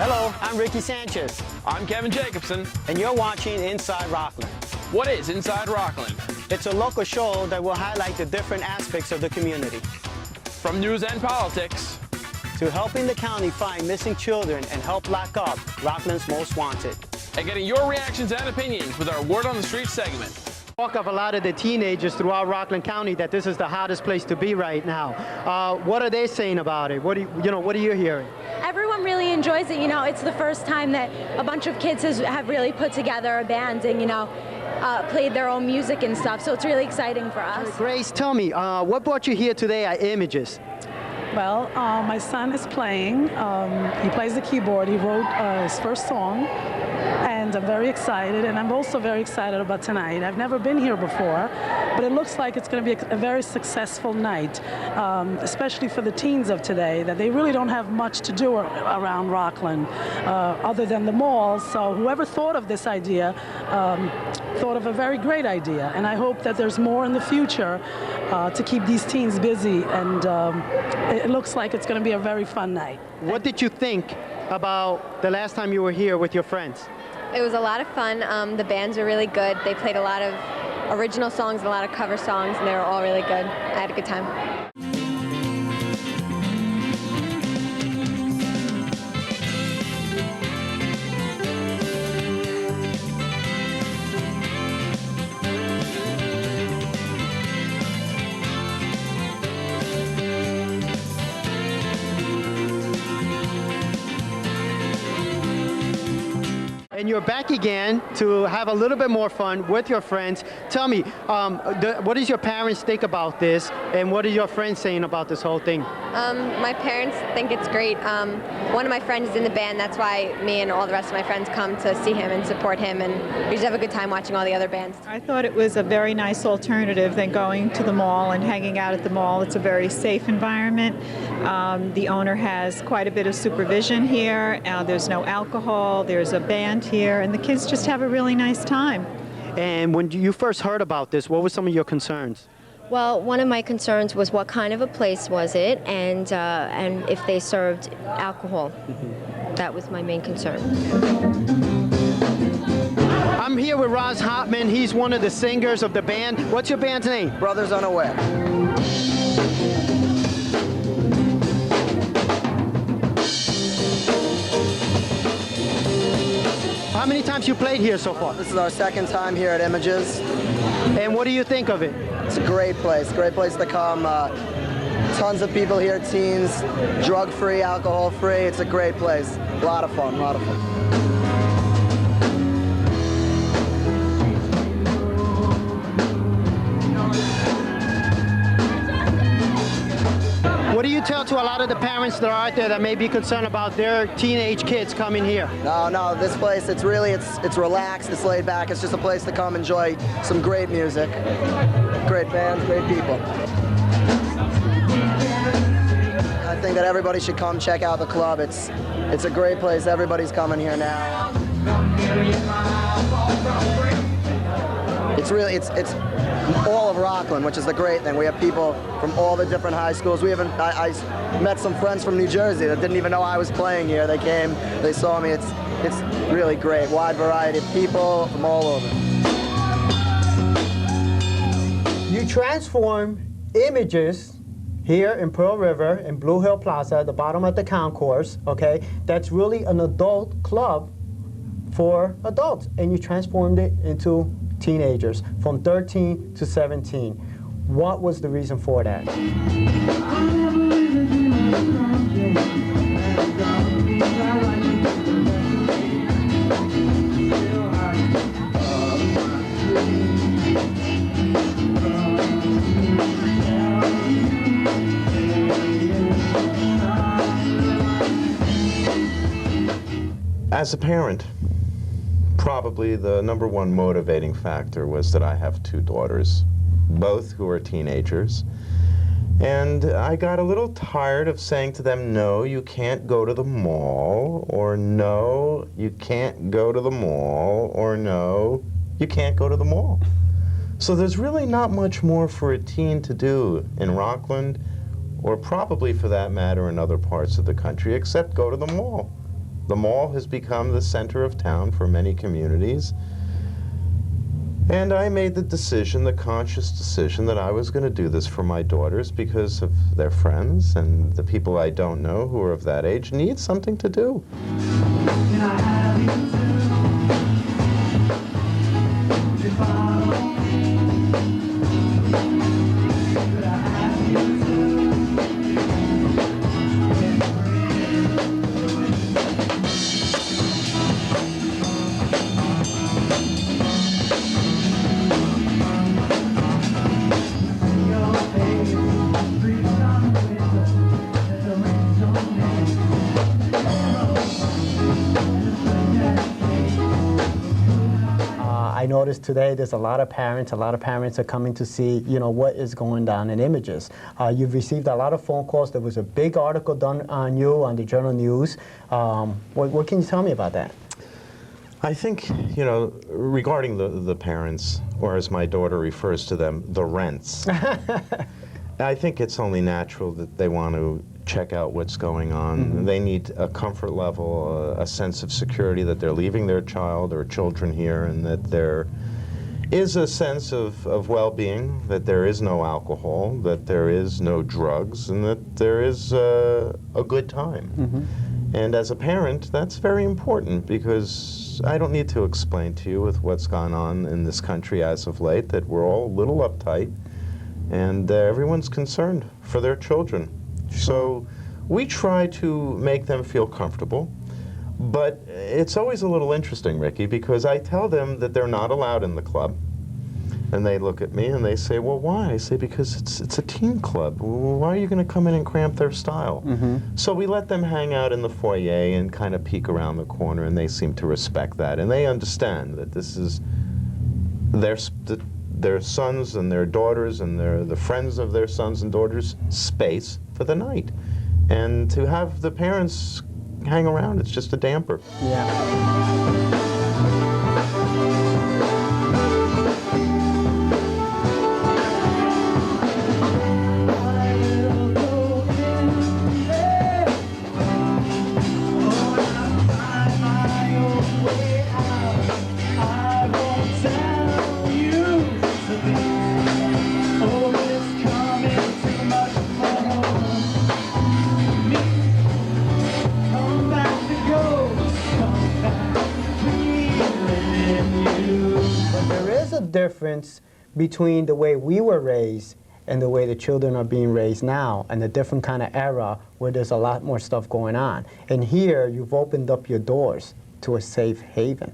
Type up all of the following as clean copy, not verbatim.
Hello, I'm Ricky Sanchez. I'm Kevin Jacobsen. And you're watching Inside Rockland. What is Inside Rockland? It's a local show that will highlight the different aspects of the community. From news and politics to helping the county find missing children and help lock up Rockland's most wanted. And getting your reactions and opinions with our Word on the Street segment. Talk of a lot of the teenagers throughout Rockland County that this is the hottest place to be right now. What are they saying about it? What are you hearing? Everyone really enjoys it. You know, it's the first time that a bunch of kids have really put together a band and, played their own music and stuff. So it's really exciting for us. Grace, tell me, what brought you here today at Images? Well, my son is playing. He plays the keyboard. He wrote his first song, and I'm very excited. And I'm also very excited about tonight. I've never been here before, but it looks like it's going to be a very successful night, especially for the teens of today, that they really don't have much to do around Rockland other than the mall. So whoever thought of this idea thought of a very great idea. And I hope that there's more in the future to keep these teens busy. And it looks like it's going to be a very fun night. What did you think about the last time you were here with your friends? It was a lot of fun. The bands are really good. They played a lot of original songs and a lot of cover songs, and they were all really good. I had a good time. And you're back again to have a little bit more fun with your friends. Tell me, what does your parents think about this, and what are your friends saying about this whole thing? My parents think it's great. One of my friends is in the band. That's why me and all the rest of my friends come to see him and support him, and we just have a good time watching all the other bands. I thought it was a very nice alternative than going to the mall and hanging out at the mall. It's a very safe environment. The owner has quite a bit of supervision here. There's no alcohol. There's a band here, and the kids just have a really nice time. And when you first heard about this, what were some of your concerns? Well, one of my concerns was what kind of a place was it, and if they served alcohol. Mm-hmm. That was my main concern. I'm here with Hopman. He's one of the singers of the band. What's your band's name? Brothers Unaware. How many times you played here so far? This is our second time here at Images. And what do you think of it? It's a great place to come. Tons of people here, teens, drug-free, alcohol-free. It's a great place. A lot of fun, a lot of fun. What do you tell to a lot of the parents that are out there that may be concerned about their teenage kids coming here? No, this place, it's relaxed, it's laid back. It's just a place to come enjoy some great music, great bands, great people. I think that everybody should come check out the club. It's a great place. Everybody's coming here now. It's all of Rockland, which is the great thing. We have people from all the different high schools. I met some friends from New Jersey that didn't even know I was playing here. They came, they saw me. It's really great. Wide variety of people from all over. You transform Images here in Pearl River in Blue Hill Plaza at the bottom of the concourse, okay? That's really an adult club for adults, and you transformed it into teenagers from 13 to 17. What was the reason for that? As a parent, probably the number one motivating factor was that I have two daughters, both who are teenagers. And I got a little tired of saying to them, no, you can't go to the mall, or no, you can't go to the mall, or no, you can't go to the mall. So there's really not much more for a teen to do in Rockland, or probably for that matter in other parts of the country, except go to the mall. The mall has become the center of town for many communities. And I made the conscious decision, that I was going to do this for my daughters because of their friends and the people I don't know who are of that age need something to do. I noticed today there's a lot of parents are coming to see, what is going down in Images. You've received a lot of phone calls. There was a big article done on you on the Journal News. What can you tell me about that? I think, regarding the parents, or as my daughter refers to them, the rents, I think it's only natural that they want to check out what's going on. Mm-hmm. They need a comfort level, a sense of security that they're leaving their child or children here, and that there is a sense of well-being, that there is no alcohol, that there is no drugs, and that there is a good time. Mm-hmm. And as a parent, that's very important, because I don't need to explain to you with what's gone on in this country as of late that we're all a little uptight, and everyone's concerned for their children. So we try to make them feel comfortable, but it's always a little interesting, Ricky, because I tell them that they're not allowed in the club, and they look at me and they say, well, why? I say, because it's a teen club. Well, why are you going to come in and cramp their style? Mm-hmm. So we let them hang out in the foyer and kind of peek around the corner, and they seem to respect that, and they understand that this is their sons and their daughters and the friends of their sons and daughters' space for the night. And to have the parents hang around, it's just a damper. Yeah. Difference between the way we were raised and the way the children are being raised now, and a different kind of era where there's a lot more stuff going on. And here you've opened up your doors to a safe haven.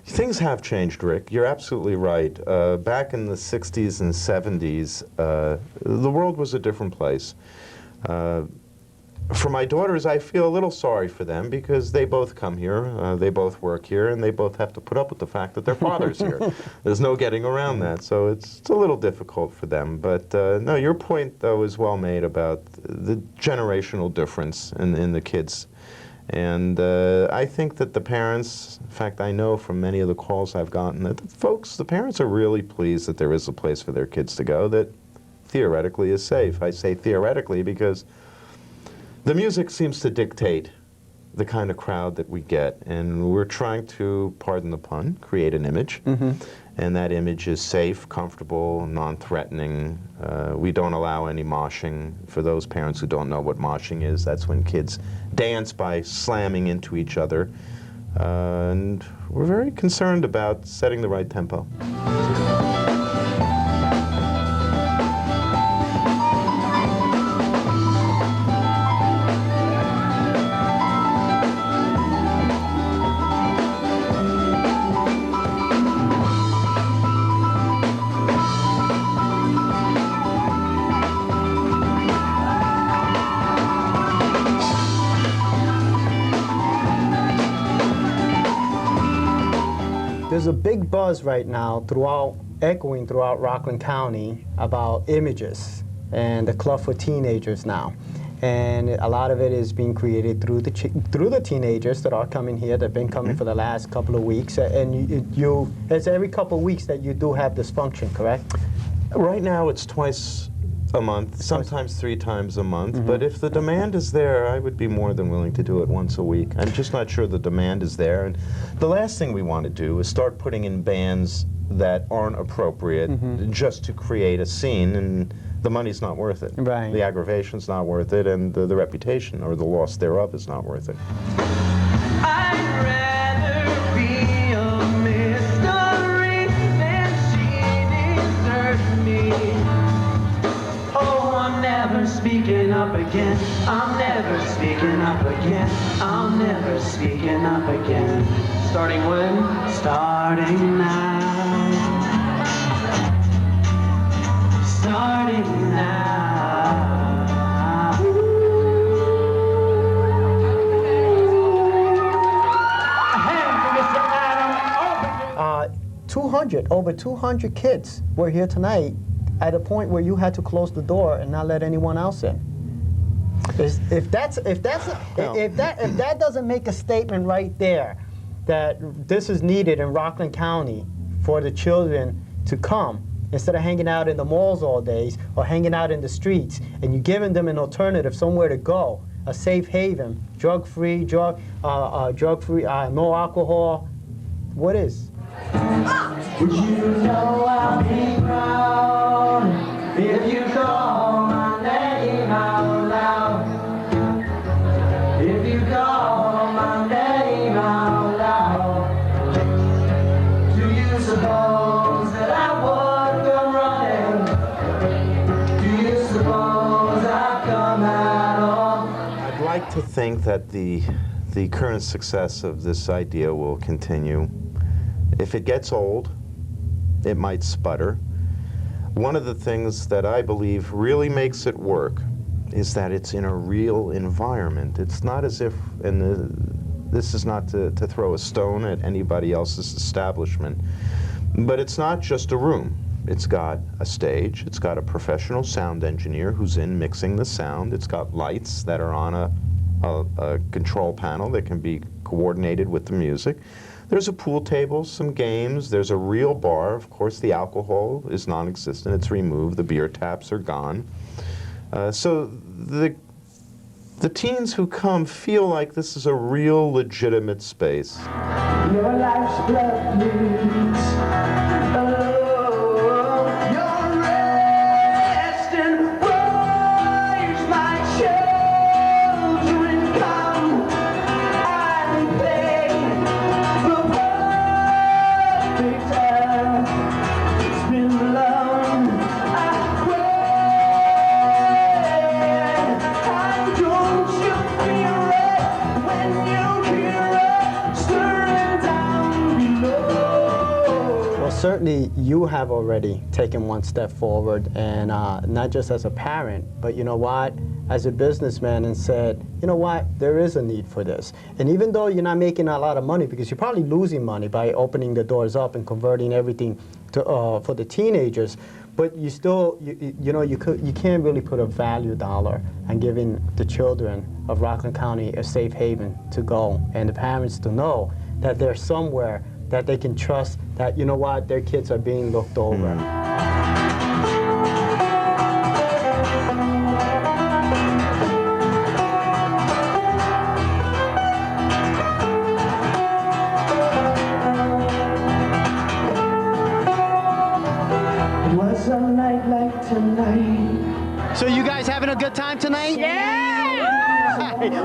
Things have changed, Rick. You're absolutely right. Back in the 60s and 70s, the world was a different place. For my daughters, I feel a little sorry for them, because they both come here, they both work here, and they both have to put up with the fact that their father's here. There's no getting around that, so it's a little difficult for them. But no, your point, though, is well made about the generational difference in the kids. And I think that the parents, in fact, I know from many of the calls I've gotten that the parents are really pleased that there is a place for their kids to go that theoretically is safe. I say theoretically because the music seems to dictate the kind of crowd that we get, and we're trying to, pardon the pun, create an image. Mm-hmm. And that image is safe, comfortable, non-threatening. We don't allow any moshing. For those parents who don't know what moshing is, that's when kids dance by slamming into each other. And we're very concerned about setting the right tempo. There's a big buzz right now echoing throughout Rockland County about Images and the club for teenagers now. And a lot of it is being created through the teenagers that are coming here, that have been coming for the last couple of weeks. And it's every couple of weeks that you do have this function, correct? Right now it's twice a month, sometimes 3 times a month. But if the demand is there, I would be more than willing to do it once a week. I'm just not sure the demand is there. And the last thing we want to do is start putting in bands that aren't appropriate just to create a scene, and the money's not worth it. Right. The aggravation's not worth it, and the reputation or the loss thereof is not worth it. I'd rather be a mystery than she deserves me. Oh, I'm never speaking up again. I'm never speaking up again. I'm never speaking up again. Starting when? Starting now. Starting now. 200, over 200 kids were here tonight at a point where you had to close the door and not let anyone else in. If that doesn't make a statement right there that this is needed in Rockland County for the children to come instead of hanging out in the malls all days or hanging out in the streets, and you're giving them an alternative, somewhere to go, a safe haven, drug-free, no alcohol. What is? Would you know I'll be proud if you call my name out loud? If you call my name out loud, do you suppose that I would come running? Do you suppose I'd come at all? I'd like to think that the current success of this idea will continue. If it gets old, it might sputter. One of the things that I believe really makes it work is that it's in a real environment. It's not as if, and this is not to throw a stone at anybody else's establishment, but it's not just a room. It's got a stage, it's got a professional sound engineer who's in mixing the sound, it's got lights that are on a control panel that can be coordinated with the music. There's a pool table, some games, there's a real bar. Of course, the alcohol is non-existent, it's removed, the beer taps are gone. So the teens who come feel like this is a real legitimate space. Your life's blood bleeds. Certainly, you have already taken one step forward, and not just as a parent, but you know what, as a businessman, and said, you know what, there is a need for this. And even though you're not making a lot of money, because you're probably losing money by opening the doors up and converting everything to, for the teenagers, but you still, you can't really put a value dollar on giving the children of Rockland County a safe haven to go, and the parents to know that they're somewhere that they can trust that, you know what, their kids are being looked over. What's a night like tonight? So you guys having a good time tonight? Yeah!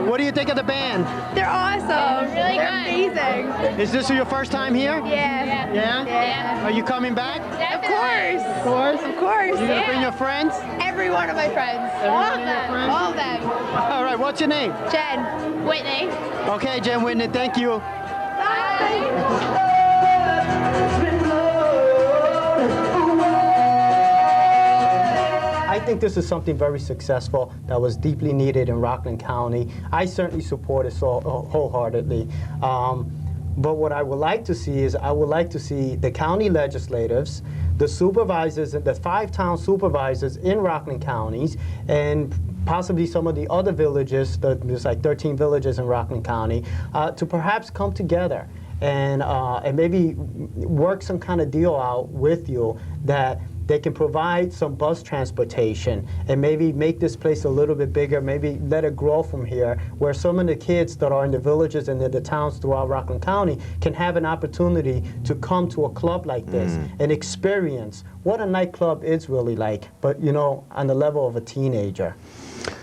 What do you think of the band? They're awesome. Really good. Amazing. Is this your first time here? Yeah. Yeah? Yeah. Are you coming back? Of course. Of course? Of course. You gonna bring your friends? Every one of my friends. All of them. All of them. All right, what's your name? Jen. Whitney. Okay, Jen Whitney, thank you. Bye. I think this is something very successful that was deeply needed in Rockland County. I certainly support it so wholeheartedly. But what I would like to see is I would like to see the county legislators, the supervisors, and the 5 town supervisors in Rockland counties, and possibly some of the other villages, there's like 13 villages in Rockland County, to perhaps come together and maybe work some kind of deal out with you that they can provide some bus transportation and maybe make this place a little bit bigger, maybe let it grow from here, where some of the kids that are in the villages and in the towns throughout Rockland County can have an opportunity to come to a club like this and experience what a nightclub is really like, but you know, on the level of a teenager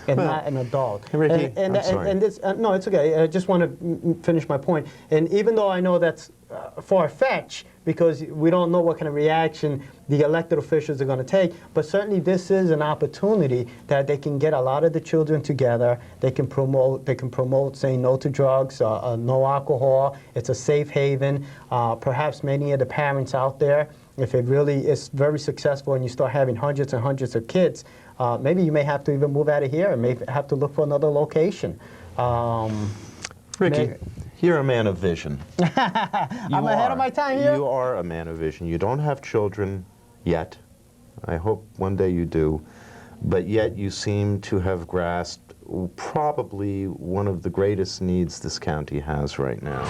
and not an adult. Ricky, and I'm sorry. this, no, it's okay. I just want to finish my point. And even though I know that's far-fetched, because we don't know what kind of reaction the elected officials are going to take, but certainly this is an opportunity that they can get a lot of the children together. They can promote saying no to drugs, no alcohol. It's a safe haven. Perhaps many of the parents out there, if it really is very successful and you start having hundreds and hundreds of kids, maybe you may have to even move out of here and may have to look for another location. Ricky, you're a man of vision. I'm ahead of my time here? You are a man of vision. You don't have children yet. I hope one day you do. But yet you seem to have grasped probably one of the greatest needs this county has right now.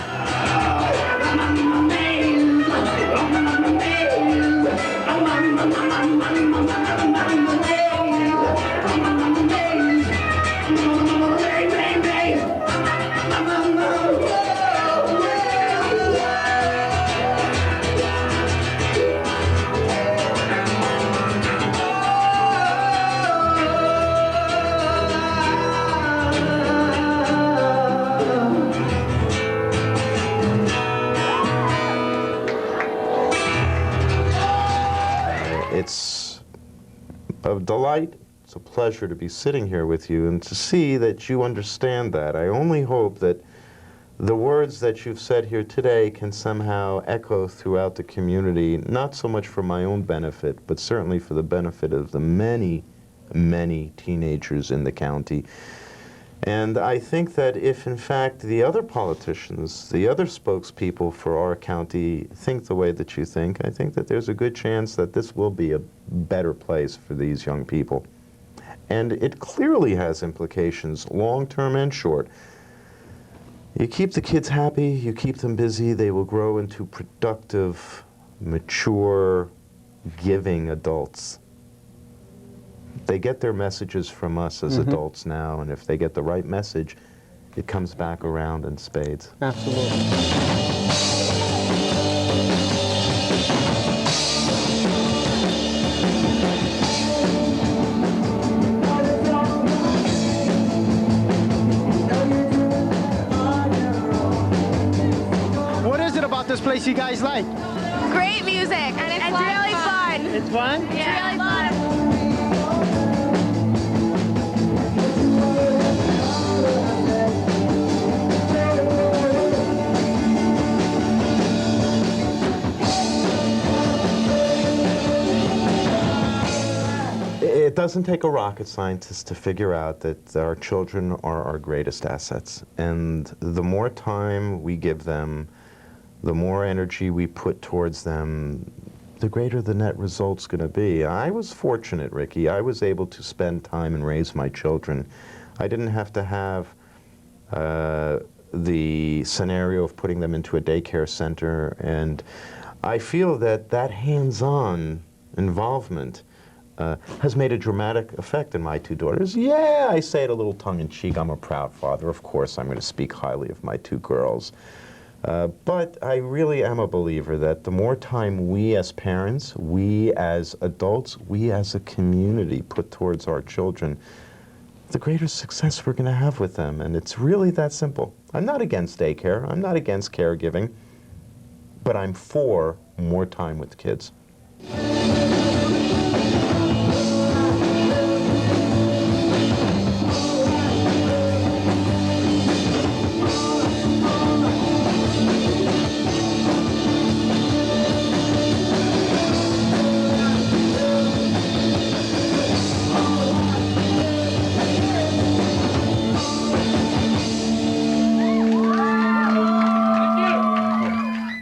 It's a delight, it's a pleasure to be sitting here with you and to see that you understand that. I only hope that the words that you've said here today can somehow echo throughout the community, not so much for my own benefit, but certainly for the benefit of the many, many teenagers in the county. And I think that if, in fact, the other politicians, the other spokespeople for our county think the way that you think, I think that there's a good chance that this will be a better place for these young people. And it clearly has implications, long-term and short. You keep the kids happy, you keep them busy, they will grow into productive, mature, giving adults. They get their messages from us as adults now, and if they get the right message, it comes back around in spades. Absolutely. What is it about this place you guys like? Great music, and it's really fun. It's fun? It's really fun. It doesn't take a rocket scientist to figure out that our children are our greatest assets. And the more time we give them, the more energy we put towards them, the greater the net result's going to be. I was fortunate, Ricky. I was able to spend time and raise my children. I didn't have to have the scenario of putting them into a daycare center. And I feel that that hands-on involvement has made a dramatic effect in my two daughters. Yeah, I say it a little tongue-in-cheek. I'm a proud father. Of course, I'm going to speak highly of my two girls. But I really am a believer that the more time we as parents, we as adults, we as a community put towards our children, the greater success we're going to have with them. And it's really that simple. I'm not against daycare. I'm not against caregiving. But I'm for more time with kids.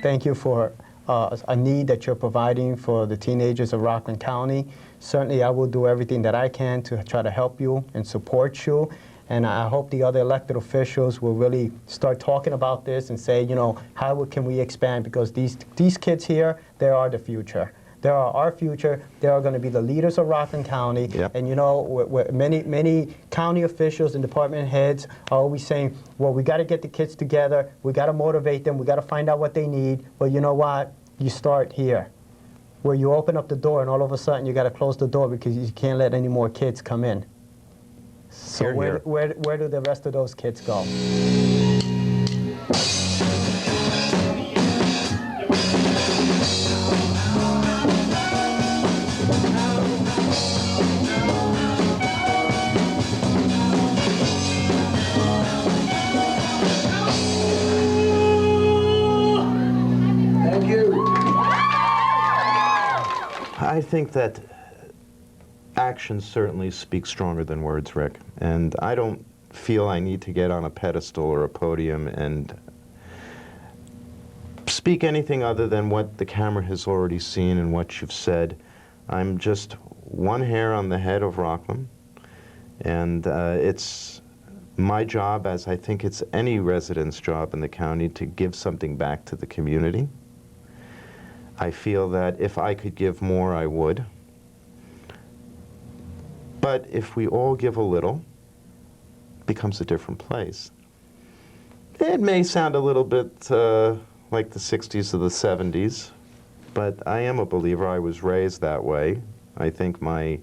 Thank you for a need that you're providing for the teenagers of Rockland County. Certainly, I will do everything that I can to try to help you and support you. And I hope the other elected officials will really start talking about this and say, you know, how can we expand? Because these kids here, they are the future. They are our future. They are going to be the leaders of Rockland County. Yep. And you know, many county officials and department heads are always saying, well, we got to get the kids together. We got to motivate them. We got to find out what they need. But you know what? You start here, where you open up the door and all of a sudden you got to close the door because you can't let any more kids come in. So where do the rest of those kids go? I think that actions certainly speak stronger than words, Rick. And I don't feel I need to get on a pedestal or a podium and speak anything other than what the camera has already seen and what you've said. I'm just one hair on the head of Rockland, and it's my job, as I think it's any resident's job in the county, to give something back to the community. I feel that if I could give more, I would. But if we all give a little, it becomes a different place. It may sound a little bit like the 60s or the 70s, but I am a believer. I was raised that way. I think my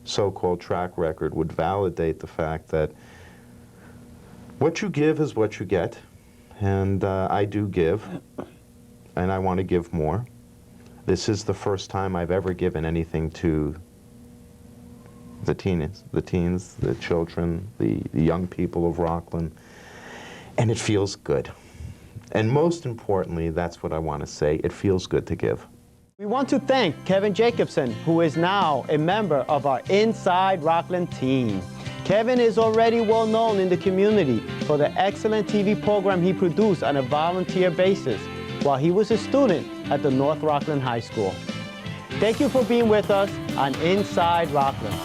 so-called track record would validate the fact that what you give is what you get, and I do give, and I want to give more. This is the first time I've ever given anything to the teens, the children, the young people of Rockland, and it feels good. And most importantly, that's what I want to say, it feels good to give. We want to thank Kevin Jacobsen, who is now a member of our Inside Rockland team. Kevin is already well known in the community for the excellent TV program he produced on a volunteer basis while he was a student at the North Rockland High School. Thank you for being with us on Inside Rockland.